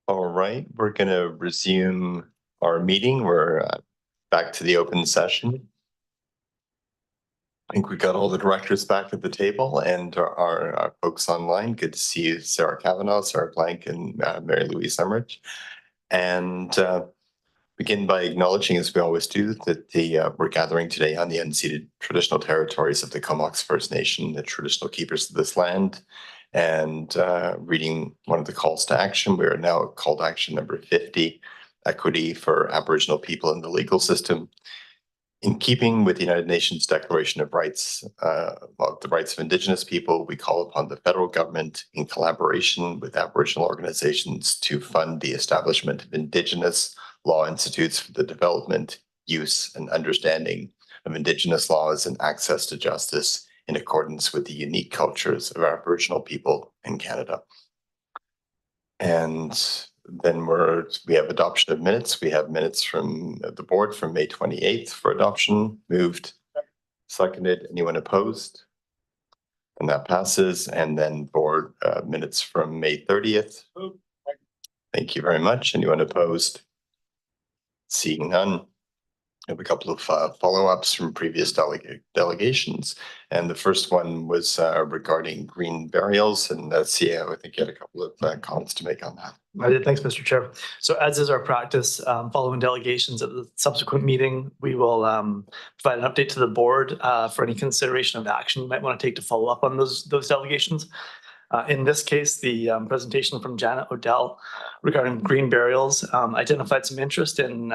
All right, we're going to resume our meeting. We're back to the open session. I think we got all the directors back at the table and our folks online. Good to see you, Sarah Cavanaugh, Sarah Plank, and Mary Louise Emmerich. And begin by acknowledging, as we always do, that we're gathering today on the unceded traditional territories of the Comox First Nation, the traditional keepers of this land. And reading one of the calls to action, we are now at call to action number 50, equity for Aboriginal people in the legal system. In keeping with the United Nations Declaration of Rights, of the Rights of Indigenous People, we call upon the federal government, in collaboration with Aboriginal organizations, to fund the establishment of Indigenous law institutes for the development, use, and understanding of Indigenous laws and access to justice in accordance with the unique cultures of Aboriginal people in Canada. And then we have adoption of minutes. We have minutes from the board from May 28th for adoption. Moved, seconded. Anyone opposed? And that passes. And then board minutes from May 30th. Thank you very much. Anyone opposed? Seeing none. I have a couple of follow-ups from previous delegations. And the first one was regarding green burials. And CEO, I think you had a couple of comments to make on that. I did. Thanks, Mr. Chair. So as is our practice, following delegations at the subsequent meeting, we will provide an update to the board for any consideration of action you might want to take to follow up on those delegations. In this case, the presentation from Janet Odell regarding green burials identified some interest in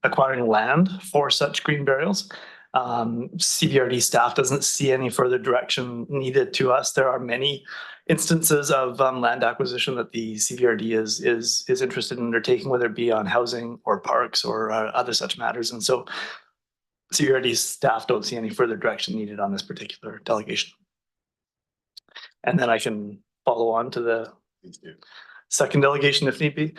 acquiring land for such green burials. CVRD staff doesn't see any further direction needed to us. There are many instances of land acquisition that the CVRD is interested in undertaking, whether it be on housing or parks or other such matters. And so CVRD staff don't see any further direction needed on this particular delegation. And then I can follow on to the second delegation if need be.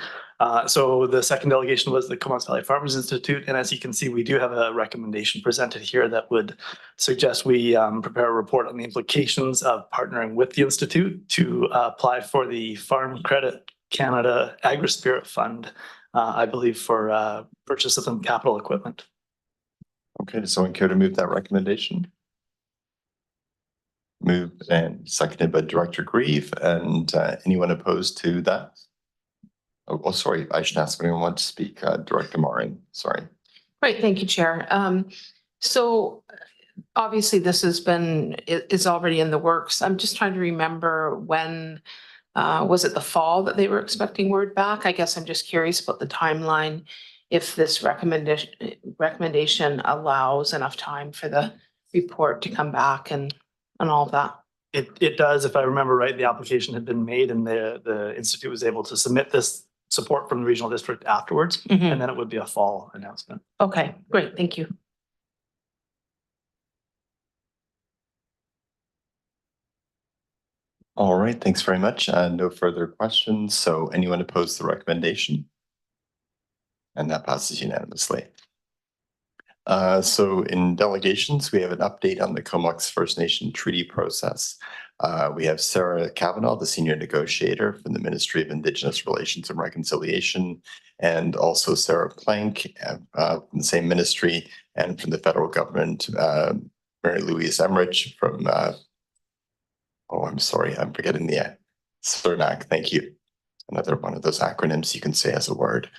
So the second delegation was the Comox Valley Farmers Institute. And as you can see, we do have a recommendation presented here that would suggest we prepare a report on the implications of partnering with the Institute to apply for the Farm Credit Canada Agri-Spirit Fund, I believe, for purchase of some capital equipment. Okay, does someone care to move that recommendation? Moved and seconded by Director Grieve. And anyone opposed to that? Oh, sorry, I should ask if anyone wants to speak. Director Morin, sorry. Right, thank you, Chair. So obviously this is already in the works. I'm just trying to remember when, was it the fall that they were expecting word back? I guess I'm just curious about the timeline, if this recommendation allows enough time for the report to come back and all of that. It does. If I remember right, the application had been made and the Institute was able to submit this support from the regional district afterwards, and then it would be a fall announcement. Okay, great. Thank you. All right, thanks very much. No further questions. So anyone opposed to the recommendation? And that passes unanimously. So in delegations, we have an update on the Comox First Nation treaty process. We have Sarah Cavanaugh, the senior negotiator from the Ministry of Indigenous Relations and Reconciliation, and also Sarah Plank from the same ministry, and from the federal government, Mary Louise Emmerich from, oh, I'm sorry, I'm forgetting the CERNAC. Thank you. Another one of those acronyms you can say as a word.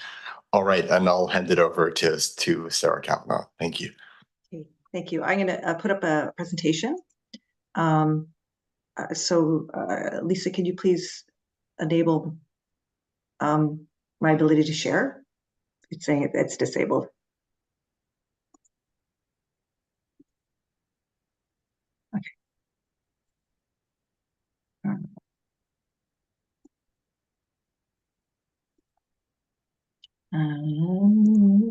All right, and I'll hand it over to Sarah Cavanaugh. Thank you. Okay, thank you. I'm going to put up a presentation. Lisa, can you please enable my ability to share? It's saying it's disabled. Okay. Here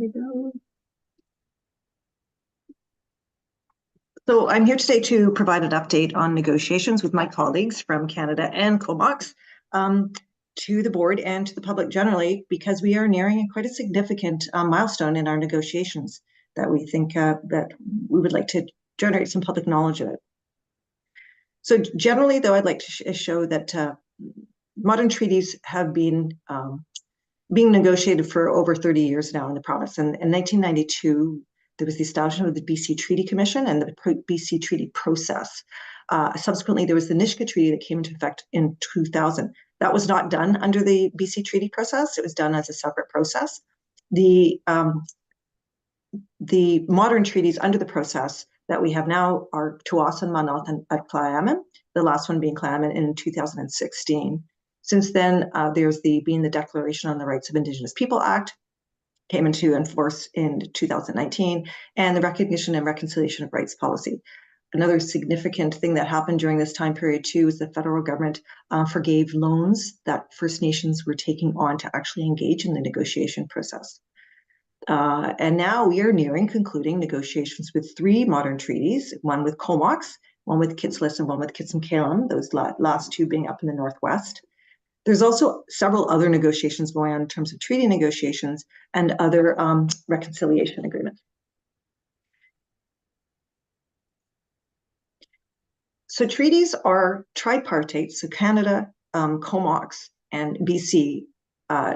we go. So I'm here today to provide an update on negotiations with my colleagues from Canada and Comox to the board and to the public generally, because we are nearing quite a significant milestone in our negotiations that we think that we would like to generate some public knowledge of it. So generally, though, I'd like to show that modern treaties have been being negotiated for over 30 years now in the province. And in 1992, there was the establishment of the BC Treaty Commission and the BC Treaty process. Subsequently, there was the Nisga'a Treaty that came into effect in 2000. That was not done under the BC Treaty process. It was done as a separate process. The modern treaties under the process that we have now are Tuasin, Manaut, and Clayaman, the last one being Clayaman in 2016. Since then, there's the Declaration on the Rights of Indigenous People Act, came into force in 2019, and the Recognition and Reconciliation of Rights Policy. Another significant thing that happened during this time period too is the federal government forgave loans that First Nations were taking on to actually engage in the negotiation process. And now we are nearing concluding negotiations with 3 modern treaties, one with Comox, one with Kitsillas, and one with Kitsim-Kalim, those last 2 being up in the Northwest. There's also several other negotiations going on in terms of treaty negotiations and other reconciliation agreements. So treaties are tripartite, so Canada, Comox, and BC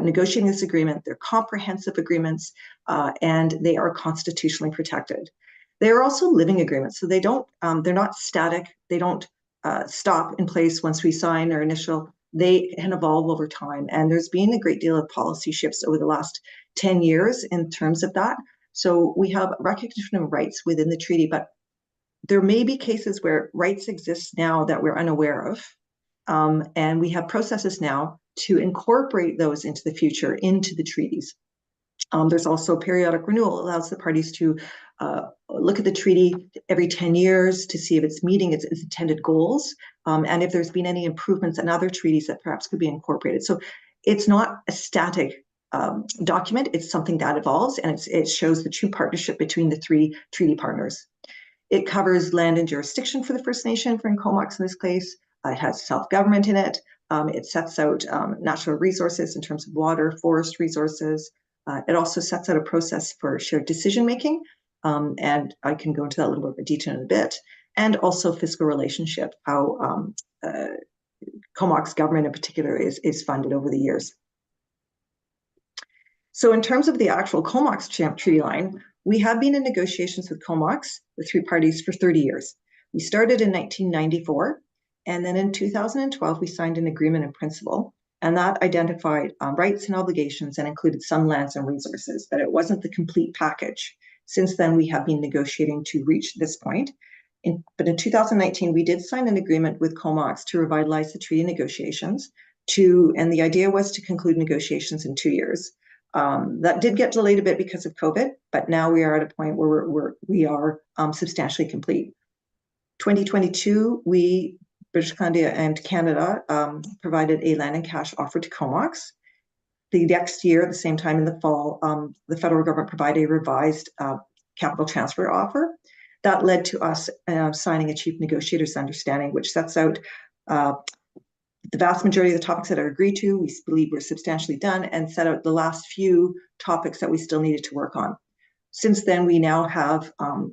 negotiating this agreement. They're comprehensive agreements, and they are constitutionally protected. They are also living agreements, so they don't, they're not static. They don't stop in place once we sign or initial. They can evolve over time, and there's been a great deal of policy shifts over the last 10 years in terms of that. So we have recognition of rights within the treaty, but there may be cases where rights exist now that we're unaware of, and we have processes now to incorporate those into the future, into the treaties. There's also periodic renewal, allows the parties to look at the treaty every 10 years to see if it's meeting its intended goals, and if there's been any improvements in other treaties that perhaps could be incorporated. So it's not a static document, it's something that evolves, and it shows the true partnership between the 3 treaty partners. It covers land and jurisdiction for the First Nation, for Comox in this case. It has self-government in it. It sets out natural resources in terms of water, forest resources. It also sets out a process for shared decision-making, and I can go into that a little bit more detail in a bit, and also fiscal relationship, how Comox government in particular is funded over the years. So in terms of the actual Comox treaty line, we have been in negotiations with Comox, the 3 parties, for 30 years. We started in 1994, and then in 2012, we signed an agreement in principle, and that identified rights and obligations and included some lands and resources, but it wasn't the complete package. Since then, we have been negotiating to reach this point. But in 2019, we did sign an agreement with Comox to revitalize the treaty negotiations, and the idea was to conclude negotiations in 2 years. That did get delayed a bit because of COVID, but now we are at a point where we are substantially complete. 2022, British Columbia and Canada provided a land and cash offer to Comox. The next year, at the same time in the fall, the federal government provided a revised capital transfer offer. That led to us signing a chief negotiators understanding, which sets out the vast majority of the topics that are agreed to. We believe we're substantially done, and set out the last few topics that we still needed to work on. Since then, we now have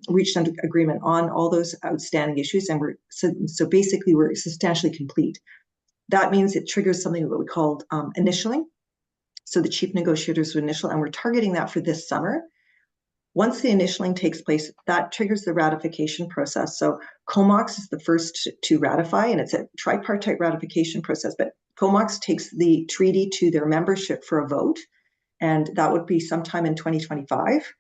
reached an agreement on all those outstanding issues, and so basically we're substantially complete. That means it triggers something that we called initialing. So the chief negotiators will initial, and we're targeting that for this summer. Once the initialing takes place, that triggers the ratification process. So Comox is the first to ratify, and it's a tripartite ratification process, but Comox takes the treaty to their membership for a vote, and that would be sometime in 2025.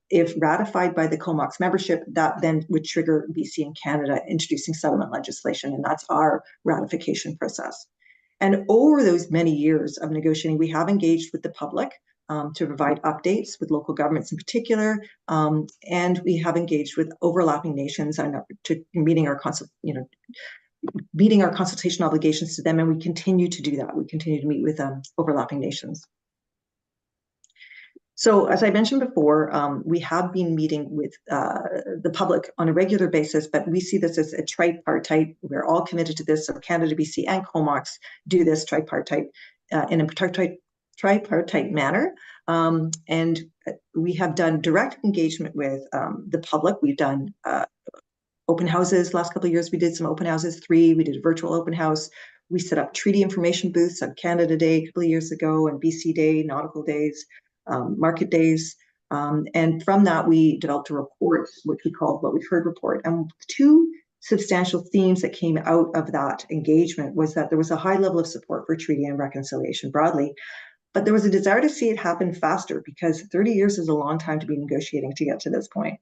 If ratified by the Comox membership, that then would trigger BC and Canada introducing settlement legislation, and that's our ratification process. And over those many years of negotiating, we have engaged with the public to provide updates with local governments in particular, and we have engaged with overlapping nations and to meeting our consultation obligations to them, and we continue to do that. We continue to meet with overlapping nations. So as I mentioned before, we have been meeting with the public on a regular basis, but we see this as a tripartite. We're all committed to this. So Canada, BC, and Comox do this tripartite in a tripartite manner. And we have done direct engagement with the public. We've done open houses. Last couple of years, we did some open houses, 3. We did a virtual open house. We set up treaty information booths on Canada Day a couple of years ago, and BC Day, nautical days, market days. And from that, we developed a report, which we called What We've Heard Report. And two substantial themes that came out of that engagement was that there was a high level of support for treaty and reconciliation broadly, but there was a desire to see it happen faster, because 30 years is a long time to be negotiating to get to this point.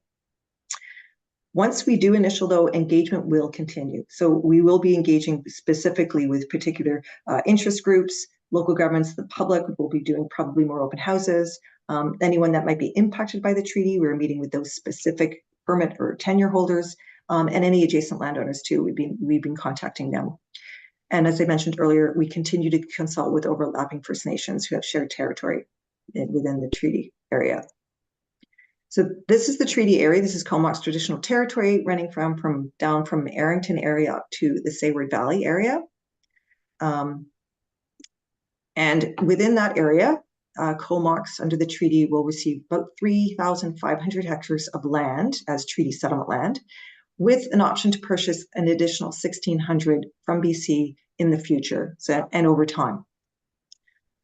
Once we do initial, though, engagement will continue. So we will be engaging specifically with particular interest groups, local governments, the public. We'll be doing probably more open houses. Anyone that might be impacted by the treaty, we're meeting with those specific permit or tenure holders, and any adjacent landowners too. We've been contacting them. And as I mentioned earlier, we continue to consult with overlapping First Nations who have shared territory within the treaty area. So this is the treaty area. This is Comox traditional territory, running down from Arrington area up to the Sayward Valley area. And within that area, Comox under the treaty will receive about 3,500 hectares of land as treaty settlement land, with an option to purchase an additional 1,600 from BC in the future, and over time.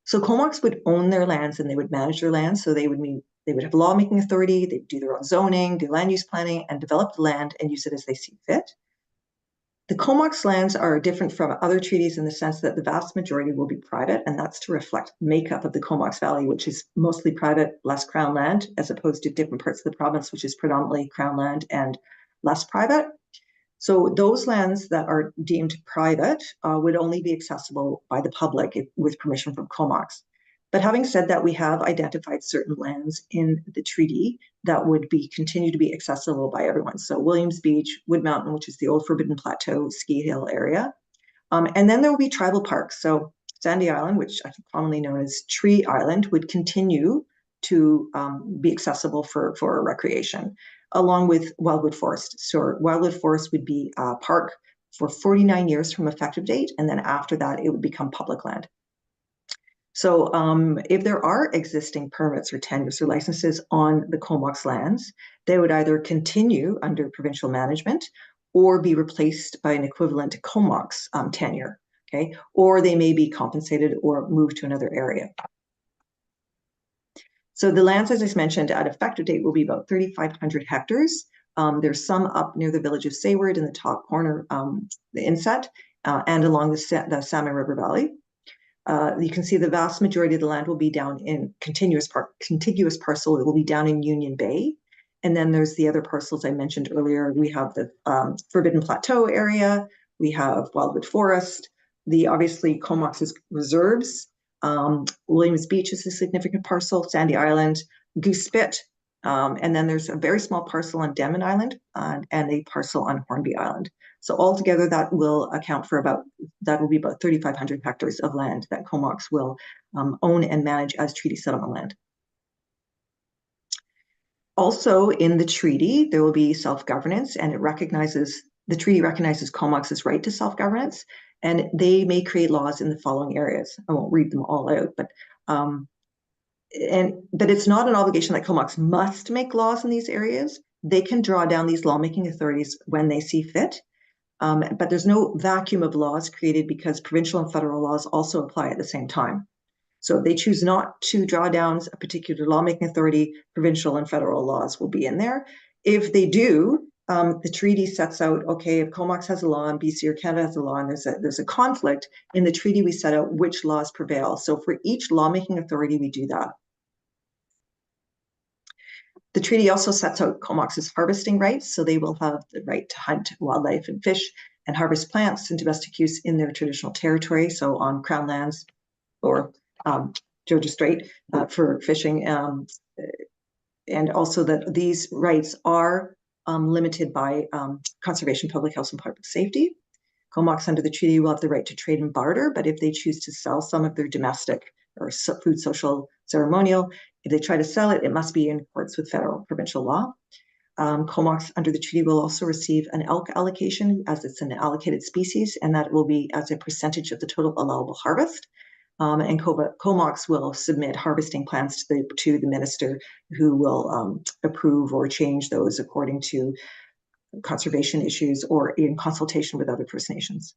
So Comox would own their lands and they would manage their lands. So they would have lawmaking authority, they'd do their own zoning, do land use planning, and develop the land and use it as they see fit. The Comox lands are different from other treaties in the sense that the vast majority will be private, and that's to reflect makeup of the Comox Valley, which is mostly private, less Crown land, as opposed to different parts of the province, which is predominantly Crown land and less private. So those lands that are deemed private would only be accessible by the public with permission from Comox. But having said that, we have identified certain lands in the treaty that would continue to be accessible by everyone. So Williams Beach, Wood Mountain, which is the old Forbidden Plateau ski hill area. And then there will be tribal parks. So Sandy Island, which I think commonly known as Tree Island, would continue to be accessible for recreation, along with Wildwood Forest. So Wildwood Forest would be a park for 49 years from effective date, and then after that, it would become public land. So if there are existing permits or tenures or licenses on the Comox lands, they would either continue under provincial management or be replaced by an equivalent Comox tenure, okay? Or they may be compensated or moved to another area. So the lands, as I mentioned, at effective date will be about 3,500 hectares. There's some up near the village of Sayward in the top corner, the inset, and along the Salmon River Valley. You can see the vast majority of the land will be down in contiguous parcel. It will be down in Union Bay. And then there's the other parcels I mentioned earlier. We have the Forbidden Plateau area. We have Wildwood Forest. Obviously Comox's reserves. Williams Beach is a significant parcel, Sandy Island, Goose Spit, and then there's a very small parcel on Denman Island and a parcel on Hornby Island. So altogether that will account for about 3,500 hectares of land that Comox will own and manage as treaty settlement land. Also in the treaty, there will be self-governance, and the treaty recognizes Comox's right to self-governance, and they may create laws in the following areas. I won't read them all out, but it's not an obligation that Comox must make laws in these areas. They can draw down these lawmaking authorities when they see fit, but there's no vacuum of laws created because provincial and federal laws also apply at the same time. So if they choose not to draw down a particular lawmaking authority, provincial and federal laws will be in there. If they do, the treaty sets out, okay, if Comox has a law and BC or Canada has a law and there's a conflict, in the treaty we set out which laws prevail. So for each lawmaking authority, we do that. The treaty also sets out Comox's harvesting rights, so they will have the right to hunt wildlife and fish and harvest plants in domestic use in their traditional territory, so on Crown lands or Georgia Strait for fishing, and also that these rights are limited by conservation, public health, and public safety. Comox under the treaty will have the right to trade and barter, but if they choose to sell some of their domestic or food, social, ceremonial, if they try to sell it, it must be in accordance with federal provincial law. Comox under the treaty will also receive an elk allocation as it's an allocated species, and that will be as a percentage of the total allowable harvest. And Comox will submit harvesting plans to the minister, who will approve or change those according to conservation issues or in consultation with other First Nations.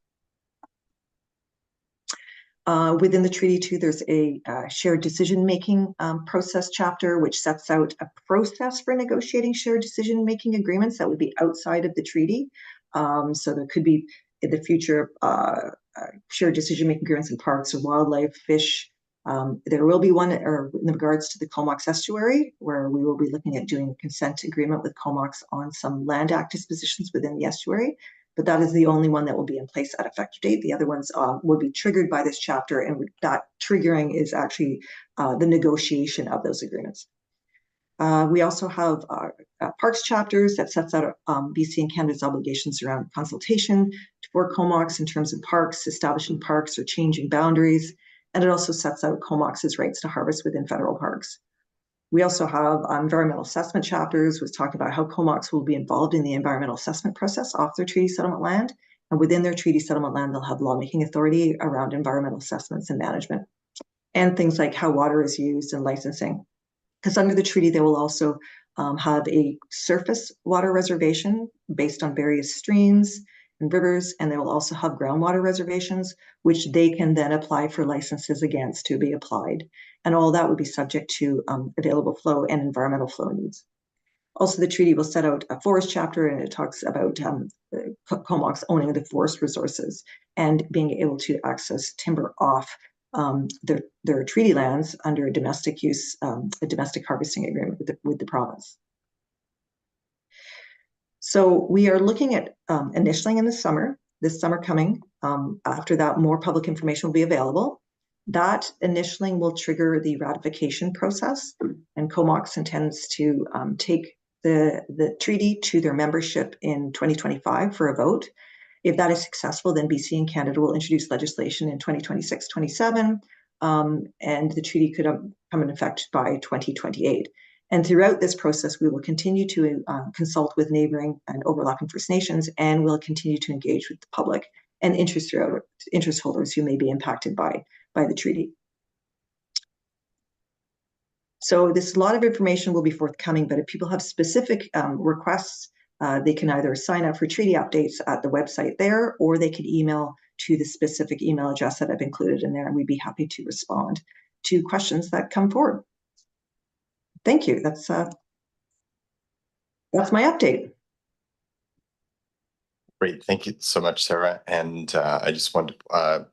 Within the treaty too, there's a shared decision-making process chapter, which sets out a process for negotiating shared decision-making agreements that would be outside of the treaty. So there could be in the future shared decision-making agreements in parks or wildlife, fish. There will be one in regards to the Comox estuary, where we will be looking at doing a consent agreement with Comox on some land act dispositions within the estuary. But that is the only one that will be in place at effective date. The other ones will be triggered by this chapter, and that triggering is actually the negotiation of those agreements. We also have parks chapters that sets out BC and Canada's obligations around consultation for Comox in terms of parks, establishing parks or changing boundaries. And it also sets out Comox's rights to harvest within federal parks. We also have environmental assessment chapters, which talk about how Comox will be involved in the environmental assessment process off their treaty settlement land. And within their treaty settlement land, they'll have lawmaking authority around environmental assessments and management. And things like how water is used and licensing. Because under the treaty, they will also have a surface water reservation based on various streams and rivers, and they will also have groundwater reservations, which they can then apply for licenses against to be applied. And all that would be subject to available flow and environmental flow needs. Also, the treaty will set out a forest chapter, and it talks about Comox owning the forest resources and being able to access timber off their treaty lands under a domestic use, a domestic harvesting agreement with the province. So we are looking at initialing in this summer coming. After that, more public information will be available. That initialing will trigger the ratification process, and Comox intends to take the treaty to their membership in 2025 for a vote. If that is successful, then BC and Canada will introduce legislation in 2026-27, and the treaty could come in effect by 2028. And throughout this process, we will continue to consult with neighboring and overlapping First Nations, and we'll continue to engage with the public and interest holders who may be impacted by the treaty. So this lot of information will be forthcoming, but if people have specific requests, they can either sign up for treaty updates at the website there, or they can email to the specific email address that I've included in there, and we'd be happy to respond to questions that come forward. Thank you. That's my update. Great. Thank you so much, Sarah. And I just wanted to,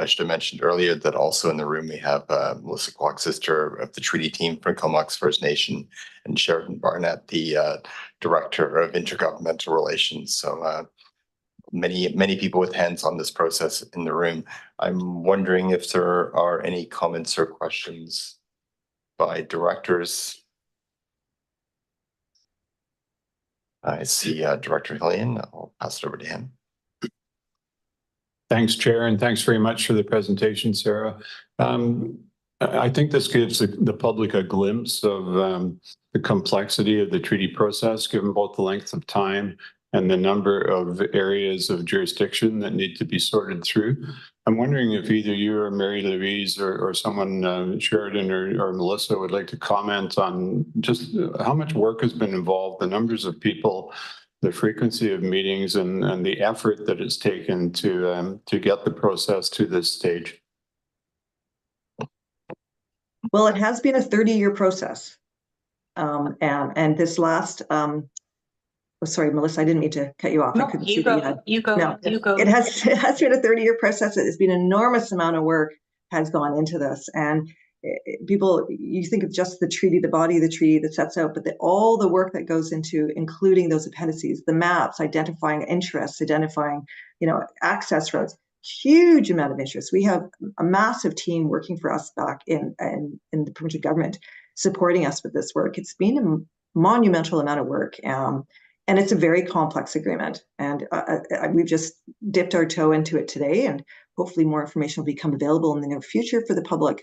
I should have mentioned earlier that also in the room we have Melissa Kwok, sister of the treaty team from Comox First Nation, and Sheridan Barnett, the Director of Intergovernmental Relations. So many people with hands on this process in the room. I'm wondering if there are any comments or questions by directors. I see Director Hillian. I'll pass it over to him. Thanks, Chair, and thanks very much for the presentation, Sarah. I think this gives the public a glimpse of the complexity of the treaty process, given both the length of time and the number of areas of jurisdiction that need to be sorted through. I'm wondering if either you or Mary Louise or someone, Sheridan or Melissa, would like to comment on just how much work has been involved, the numbers of people, the frequency of meetings, and the effort that it's taken to get the process to this stage. Well, it has been a 30-year process. And this last, oh, sorry, Melissa, I didn't mean to cut you off. No, I couldn't you see go, that you had. you go, No, you go. It has been a 30-year process. It's been an enormous amount of work has gone into this. And people, you think of just the treaty, the body of the treaty that sets out, but all the work that goes into including those appendices, the maps, identifying interests, identifying, access roads, huge amount of interest. We have a massive team working for us back in the provincial government, supporting us with this work. It's been a monumental amount of work. And it's a very complex agreement. And we've just dipped our toe into it today, and hopefully more information will become available in the near future for the public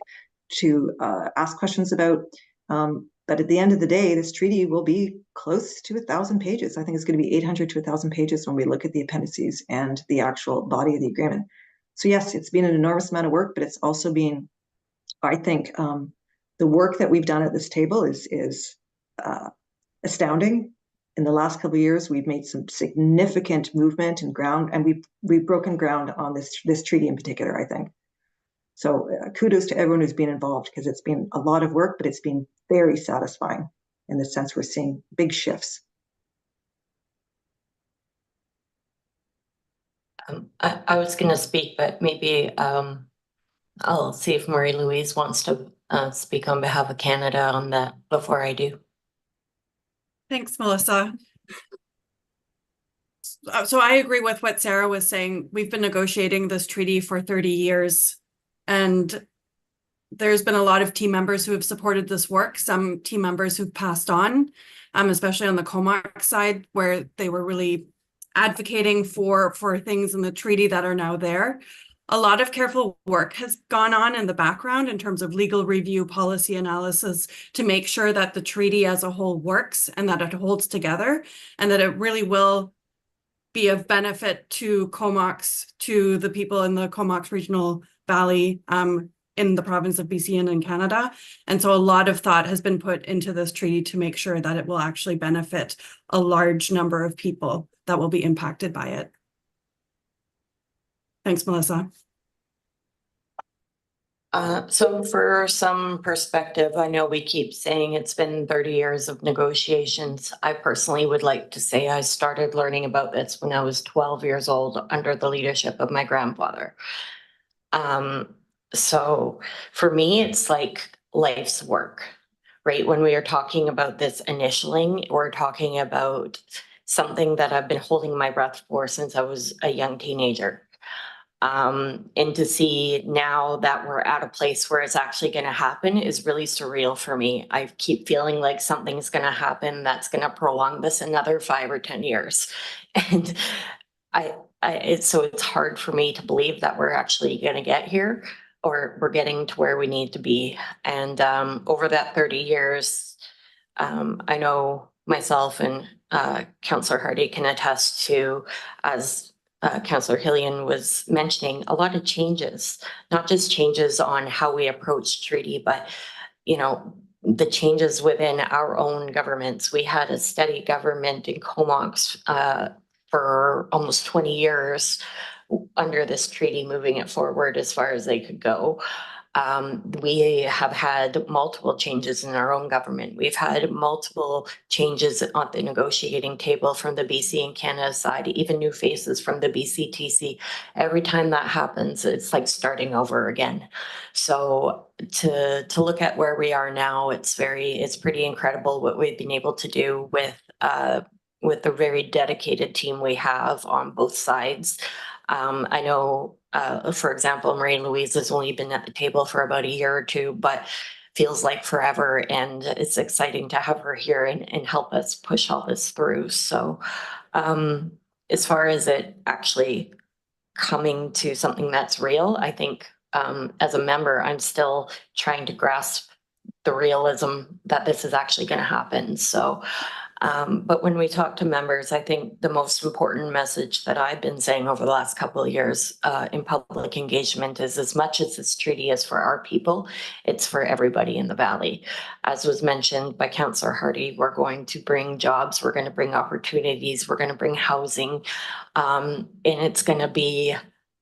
to ask questions about. But at the end of the day, this treaty will be close to 1,000 pages. I think it's going to be 800 to 1,000 pages when we look at the appendices and the actual body of the agreement. So yes, it's been an enormous amount of work, but it's also been, I think, the work that we've done at this table is astounding. In the last couple of years, we've made some significant movement and ground, and we've broken ground on this treaty in particular, I think. So kudos to everyone who's been involved, because it's been a lot of work, but it's been very satisfying in the sense we're seeing big shifts. I was going to speak, but maybe I'll see if Marie-Louise wants to speak on behalf of Canada on that before I do. Thanks, Melissa. So I agree with what Sarah was saying. We've been negotiating this treaty for 30 years, and there's been a lot of team members who have supported this work, some team members who've passed on, especially on the Comox side, where they were really advocating for things in the treaty that are now there. A lot of careful work has gone on in the background in terms of legal review, policy analysis, to make sure that the treaty as a whole works and that it holds together, and that it really will be of benefit to Comox, to the people in the Comox Regional Valley, in the province of BC and in Canada. And so a lot of thought has been put into this treaty to make sure that it will actually benefit a large number of people that will be impacted by it. Thanks, Melissa. So for some perspective, I know we keep saying it's been 30 years of negotiations. I personally would like to say I started learning about this when I was 12 years old under the leadership of my grandfather. So for me, it's like life's work, right? When we are talking about this initialing, we're talking about something that I've been holding my breath for since I was a young teenager. And to see now that we're at a place where it's actually going to happen is really surreal for me. I keep feeling like something's going to happen that's going to prolong this another 5 or 10 years. And it's hard for me to believe that we're actually going to get here, or we're getting to where we need to be. And over that 30 years, I know myself and Councillor Hardy can attest to, as Councillor Hillian was mentioning, a lot of changes, not just changes on how we approach treaty, but, you know, the changes within our own governments. We had a steady government in Comox for almost 20 years under this treaty, moving it forward as far as they could go. We have had multiple changes in our own government. We've had multiple changes on the negotiating table from the BC and Canada side, even new faces from the BCTC. Every time that happens, it's like starting over again. So to look at where we are now, it's pretty incredible what we've been able to do with the very dedicated team we have on both sides. I know, for example, Marie-Louise has only been at the table for about a year or two, but feels like forever. And it's exciting to have her here and help us push all this through. So as far as it actually coming to something that's real, I think as a member, I'm still trying to grasp the realism that this is actually going to happen. So but when we talk to members, I think the most important message that I've been saying over the last couple of years in public engagement is, as much as this treaty is for our people, it's for everybody in the Valley. As was mentioned by Councillor Hardy, we're going to bring jobs, we're going to bring opportunities, we're going to bring housing, and it's going to be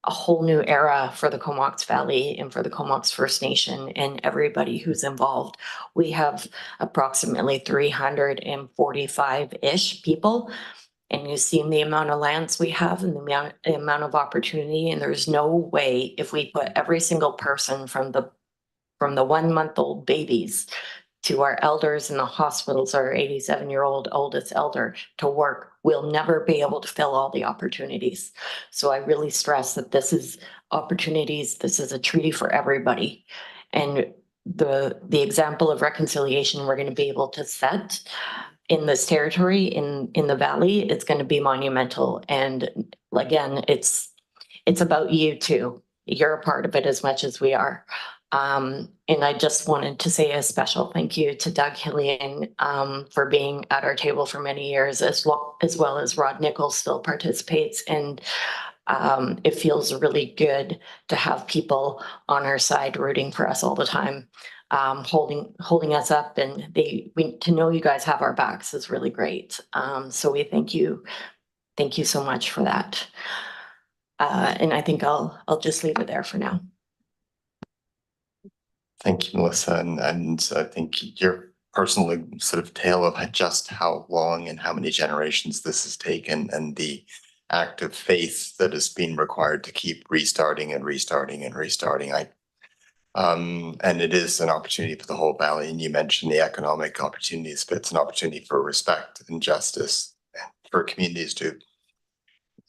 a whole new era for the Comox Valley and for the Comox First Nation and everybody who's involved. We have approximately 345-ish people, and you've seen the amount of lands we have and the amount of opportunity, and there's no way, if we put every single person from the 1-month-old babies to our elders in the hospitals, our 87-year-old oldest elder, to work, we'll never be able to fill all the opportunities. So I really stress that this is opportunities, this is a treaty for everybody. And the example of reconciliation we're going to be able to set in this territory, in the Valley, it's going to be monumental. And again, it's about you too. You're a part of it as much as we are. And I just wanted to say a special thank you to Doug Hillian for being at our table for many years, as well as Rod Nichols still participates. And it feels really good to have people on our side rooting for us all the time, holding us up, and to know you guys have our backs is really great. So we thank you so much for that. And I think I'll just leave it there for now. Thank you, Melissa. And I think your personal sort of tale of just how long and how many generations this has taken and the act of faith that has been required to keep restarting and restarting and restarting. And it is an opportunity for the whole valley. And you mentioned the economic opportunities, but it's an opportunity for respect and justice for communities to,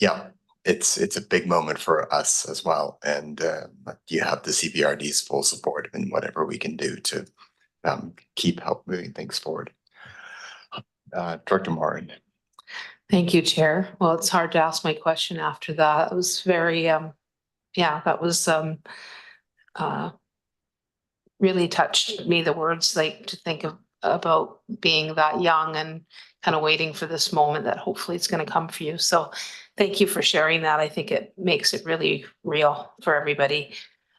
yeah, it's a big moment for us as well. And you have the CVRD's full support in whatever we can do to keep help moving things forward. Director Morin. Thank you, Chair. Well, it's hard to ask my question after that. It was very, yeah, that was really touched me, the words, like to think of about being that young and kind of waiting for this moment that hopefully it's going to come for you. So thank you for sharing that. I think it makes it really real for everybody.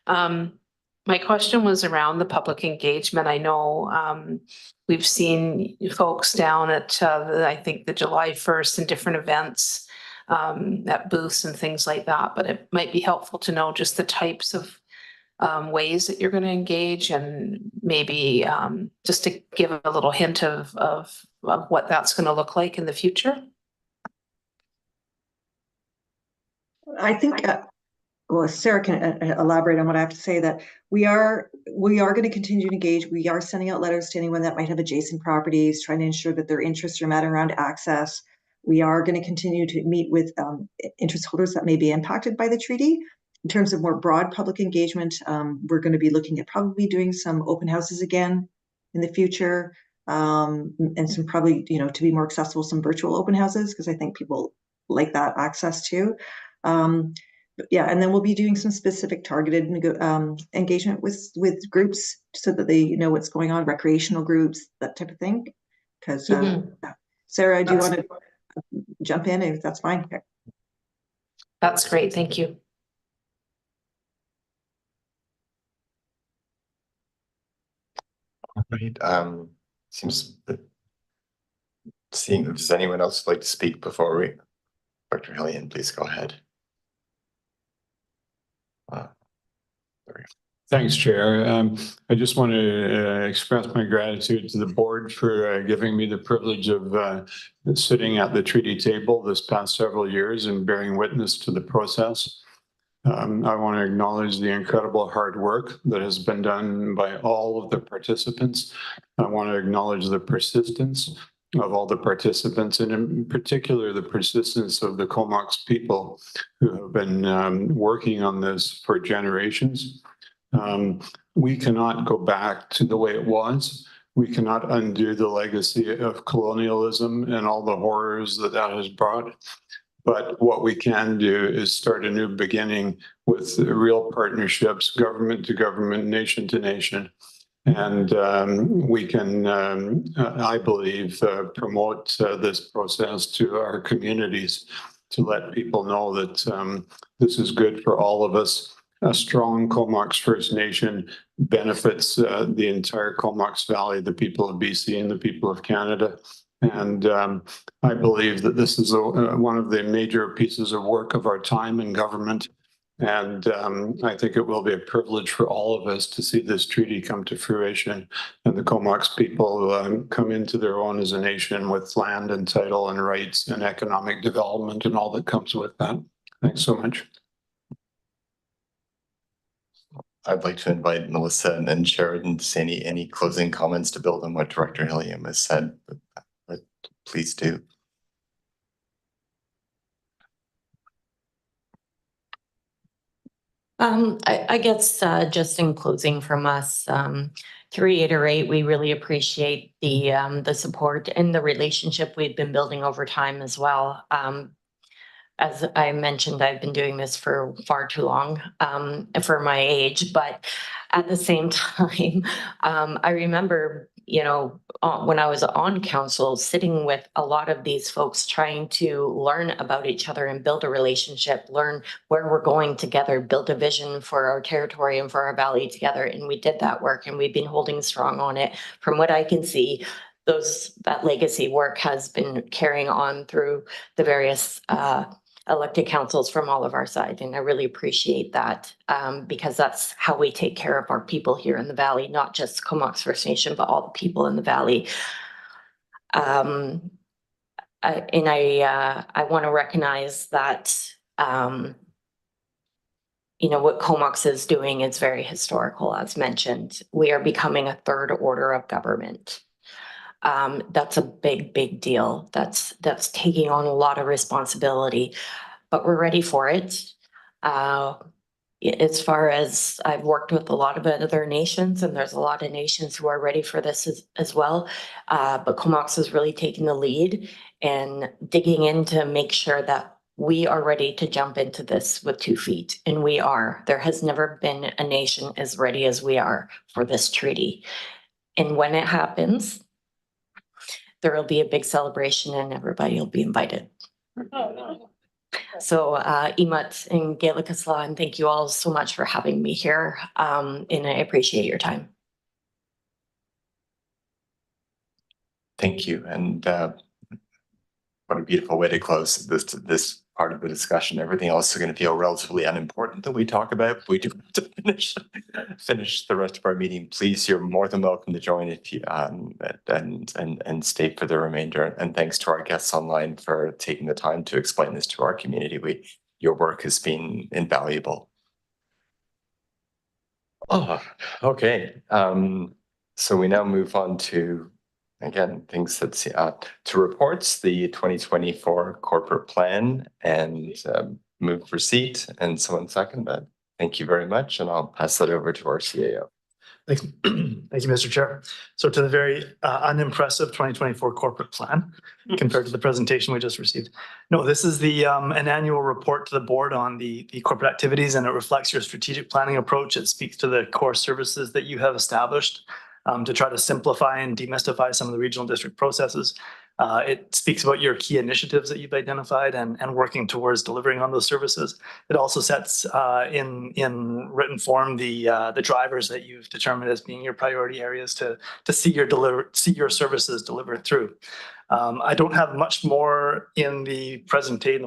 My question was around the public engagement. I know we've seen folks down at I think the July 1st and different events at booths and things like that, but it might be helpful to know just the types of ways that you're going to engage, and maybe just to give a little hint of what that's going to look like in the future. I think, well, Sarah can elaborate on what I have to say, that we are going to continue to engage. We are sending out letters to anyone that might have adjacent properties, trying to ensure that their interests are met around access. We are going to continue to meet with interest holders that may be impacted by the treaty. In terms of more broad public engagement, we're going to be looking at probably doing some open houses again in the future, and some probably, to be more accessible, some virtual open houses, because I think people like that access too. Yeah, and then we'll be doing some specific targeted engagement with groups so that they know what's going on, recreational groups, that type of thing. Because Sarah, do you want to jump in if that's fine? That's great. Thank you. Right. Seems seeing, does anyone else like to speak before we? Dr. Hillian, please go ahead. Thanks, Chair. I just want to express my gratitude to the board for giving me the privilege of sitting at the treaty table this past several years and bearing witness to the process. I want to acknowledge the incredible hard work that has been done by all of the participants. I want to acknowledge the persistence of all the participants, and in particular, the persistence of the Comox people who have been working on this for generations. We cannot go back to the way it was. We cannot undo the legacy of colonialism and all the horrors that that has brought. But what we can do is start a new beginning with real partnerships, government to government, nation to nation. And we can, I believe, promote this process to our communities to let people know that this is good for all of us. A strong Comox First Nation benefits the entire Comox Valley, the people of BC and the people of Canada. And I believe that this is one of the major pieces of work of our time in government. And I think it will be a privilege for all of us to see this treaty come to fruition and the Comox people come into their own as a nation with land and title and rights and economic development and all that comes with that. Thanks so much. I'd like to invite Melissa and Sheridan to say any closing comments to build on what Director Hilliam has said, but please do. I guess just in closing from us, to reiterate, we really appreciate the support and the relationship we've been building over time as well. As I mentioned, I've been doing this for far too long for my age, but at the same time, I remember, when I was on council, sitting with a lot of these folks, trying to learn about each other and build a relationship, learn where we're going together, build a vision for our territory and for our valley together. And we did that work and we've been holding strong on it. From what I can see, that legacy work has been carrying on through the various elected councils from all of our side. And I really appreciate that because that's how we take care of our people here in the Valley, not just Comox First Nation, but all the people in the Valley. I want to recognize that, you know, what Comox is doing is very historical, as mentioned. We are becoming a third order of government. That's a big, big deal. That's taking on a lot of responsibility, but we're ready for it. As far as I've worked with a lot of other nations, and there's a lot of nations who are ready for this as well. But Comox is really taking the lead and digging in to make sure that we are ready to jump into this with 2 feet. And we are. There has never been a nation as ready as we are for this treaty. And when it happens, there will be a big celebration and everybody will be invited. So Imat and Gaelic Isla, and thank you all so much for having me here. And I appreciate your time. Thank you. And what a beautiful way to close this part of the discussion. Everything else is going to feel relatively unimportant that we talk about. We do have to finish the rest of our meeting. Please, you're more than welcome to join if you and stay for the remainder. And thanks to our guests online for taking the time to explain this to our community. Your work has been invaluable. Oh, okay. So we now move on to, again, things that's to reports, the 2024 corporate plan, and move receipt, and someone second that. Thank you very much, and I'll pass that over to our CAO. Thank you, Mr. Chair. So to the very unimpressive 2024 corporate plan compared to the presentation we just received. No, this is the an annual report to the board on the corporate activities, and it reflects your strategic planning approach. It speaks to the core services that you have established to try to simplify and demystify some of the regional district processes. It speaks about your key initiatives that you've identified and working towards delivering on those services. It also sets in written form the drivers that you've determined as being your priority areas to see your services delivered through. I don't have much more in the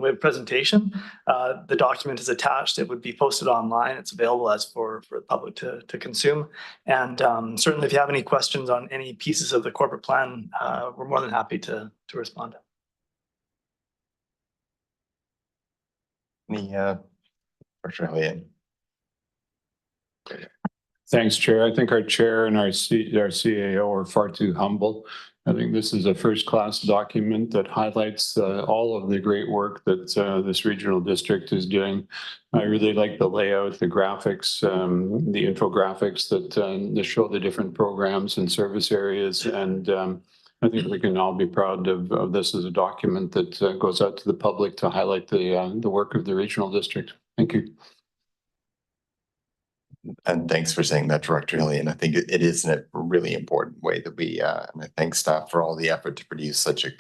way of presentation. The document is attached. It would be posted online. It's available as for the public to consume. And certainly if you have any questions on any pieces of the corporate plan, we're more than happy to respond. Thanks, Chair. I think our chair and our CAO are far too humble. I think this is a first-class document that highlights all of the great work that this regional district is doing. I really like the layout, the graphics, the infographics that show the different programs and service areas. And I think we can all be proud of this as a document that goes out to the public to highlight the work of the regional district. Thank you. And thanks for saying that, Director Hillian. I think it is in a really important way that we, and I thank staff for all the effort to produce such a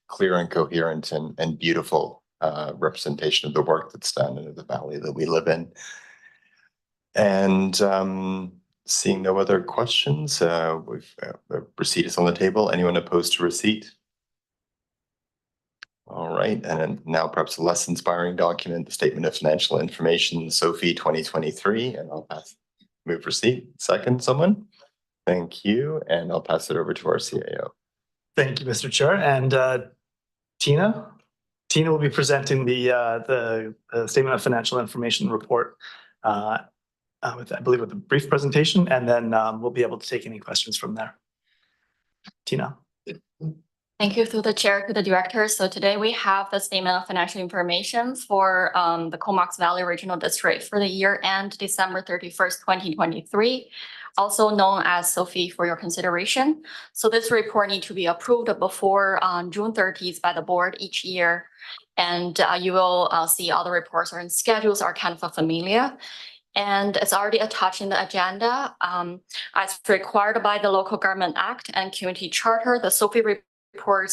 clear and coherent and beautiful representation of the work that's done in the valley that we live in. And seeing no other questions, receipt is on the table. Anyone opposed to receipt? All right, and then now perhaps a less inspiring document, the Statement of Financial Information, Sophie 2023, and I'll move receipt. Second, someone? Thank you, and I'll pass it over to our CAO. Thank you, Mr. Chair. And Tina will be presenting the Statement of Financial Information report with, I believe, with a brief presentation, and then we'll be able to take any questions from there. Tina. Thank you to the chair, to the director. So today we have the Statement of Financial Information for the Comox Valley Regional District for the year end December 31st, 2023, also known as Sophie for your consideration. So this report needs to be approved before June 30th by the board each year. And you will see all the reports and schedules are kind of familiar. And it's already attached in the agenda. As required by the Local Government Act and Community Charter, the Sophie reports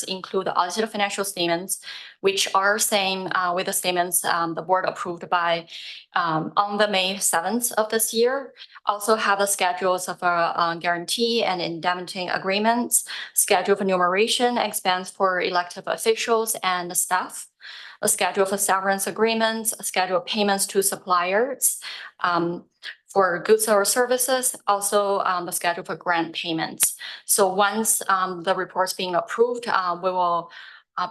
include the audited financial statements, which are same with the statements the board approved by on the May 7th of this year. Also have the schedules of guarantee and indemnity agreements, schedule of enumeration, expense for elected officials and the staff. a schedule for severance agreements, a schedule of payments to suppliers for goods or services, also the schedule for grant payments. So once the report's being approved, we will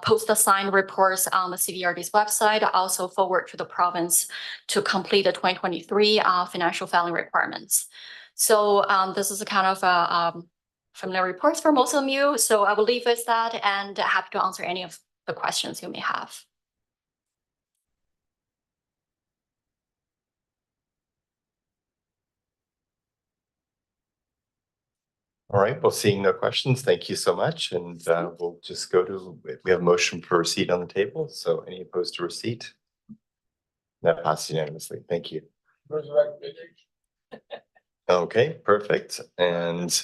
post the signed reports on the CVRD's website, also forward to the province to complete the 2023 financial filing requirements. So this is a kind of familiar reports for most of you. So I will leave with that and happy to answer any of the questions you may have. All right, well, seeing no questions, thank you so much. And we'll just go to, we have a motion for receipt on the table. So any opposed to receipt? That passes unanimously. Thank you. Okay, perfect. And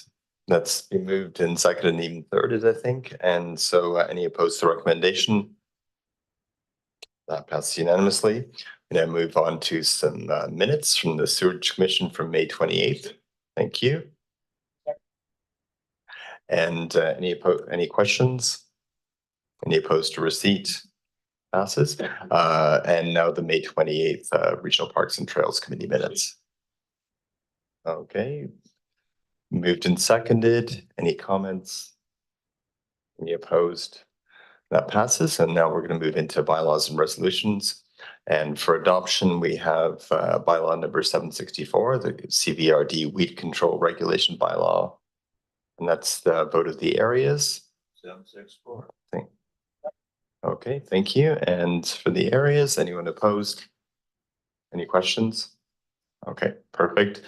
that's been moved and seconded and even thirded, I think. And so any opposed to recommendation? That passes unanimously. And then move on to some minutes from the Sewage Commission from May 28th. Thank you. And any questions? Any opposed to receipt? Passes. And now the May 28th Regional Parks and Trails Committee minutes. Okay. Moved and seconded. Any comments? Any opposed? That passes. And now we're going to move into bylaws and resolutions. And for adoption, we have bylaw number 764, the CVRD weed control regulation bylaw. And that's the vote of the areas. 764. Okay, thank you. And for the areas, anyone opposed? Any questions? Okay, perfect.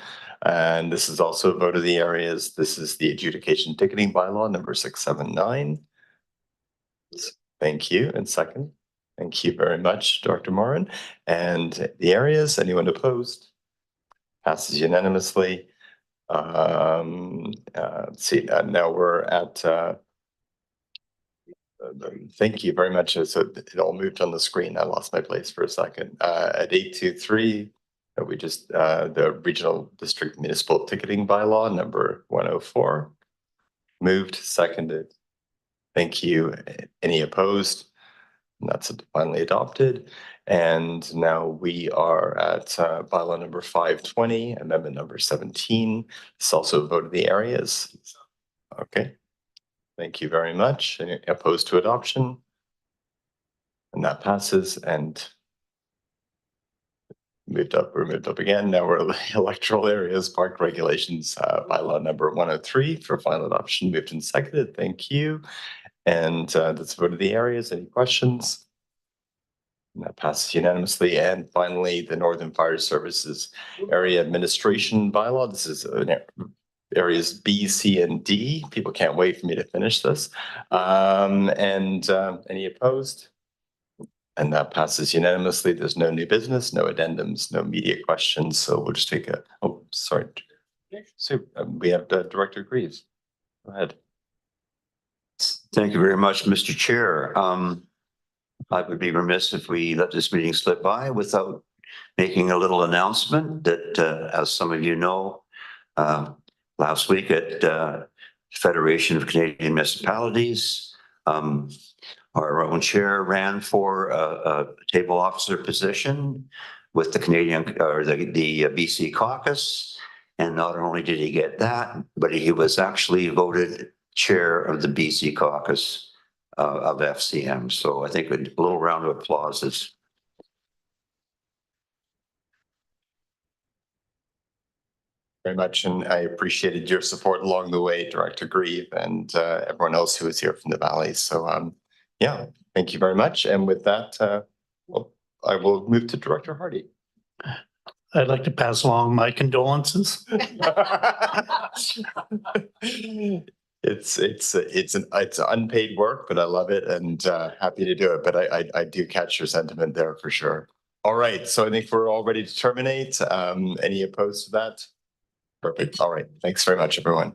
And this is also a vote of the areas. This is the adjudication ticketing bylaw number 679. Thank you. And second. Thank you very much, Dr. Morin. And the areas, anyone opposed? Passes unanimously. Let's see, now we're at thank you very much. So it all moved on the screen. I lost my place for a second. At 823, we just the Regional District Municipal Ticketing Bylaw number 104. Moved, seconded. Thank you. Any opposed? And that's finally adopted. And now we are at bylaw number 520, amendment number 17. It's also a vote of the areas. Okay. Thank you very much. Any opposed to adoption? And that passes. And we're moved up again. Now we're electoral areas, park regulations, bylaw number 103 for final adoption. Moved and seconded. Thank you. And that's a vote of the areas. Any questions? And that passes unanimously. And finally, the Northern Fire Services Area Administration Bylaw. This is areas B, C, and D. People can't wait for me to finish this. Any opposed? And that passes unanimously. There's no new business, no addendums, no media questions. So we'll just take a, oh, sorry. So we have Director Greaves. Go ahead. Thank you very much, Mr. Chair. I would be remiss if we let this meeting slip by without making a little announcement that, as some of you know, last week at Federation of Canadian Municipalities, our own chair ran for a table officer position with the Canadian or the BC caucus. And not only did he get that, but he was actually voted chair of the BC caucus of FCM. So I think a little round of applause is. Very much, and I appreciated your support along the way, Director Grieve, and everyone else who was here from the Valley. So yeah, thank you very much. And with that, well, I will move to Director Hardy. I'd like to pass along my condolences. It's unpaid work, but I love it and happy to do it. But I do catch your sentiment there for sure. All right, so I think we're all ready to terminate. Any opposed to that? Perfect. All right. Thanks very much, everyone.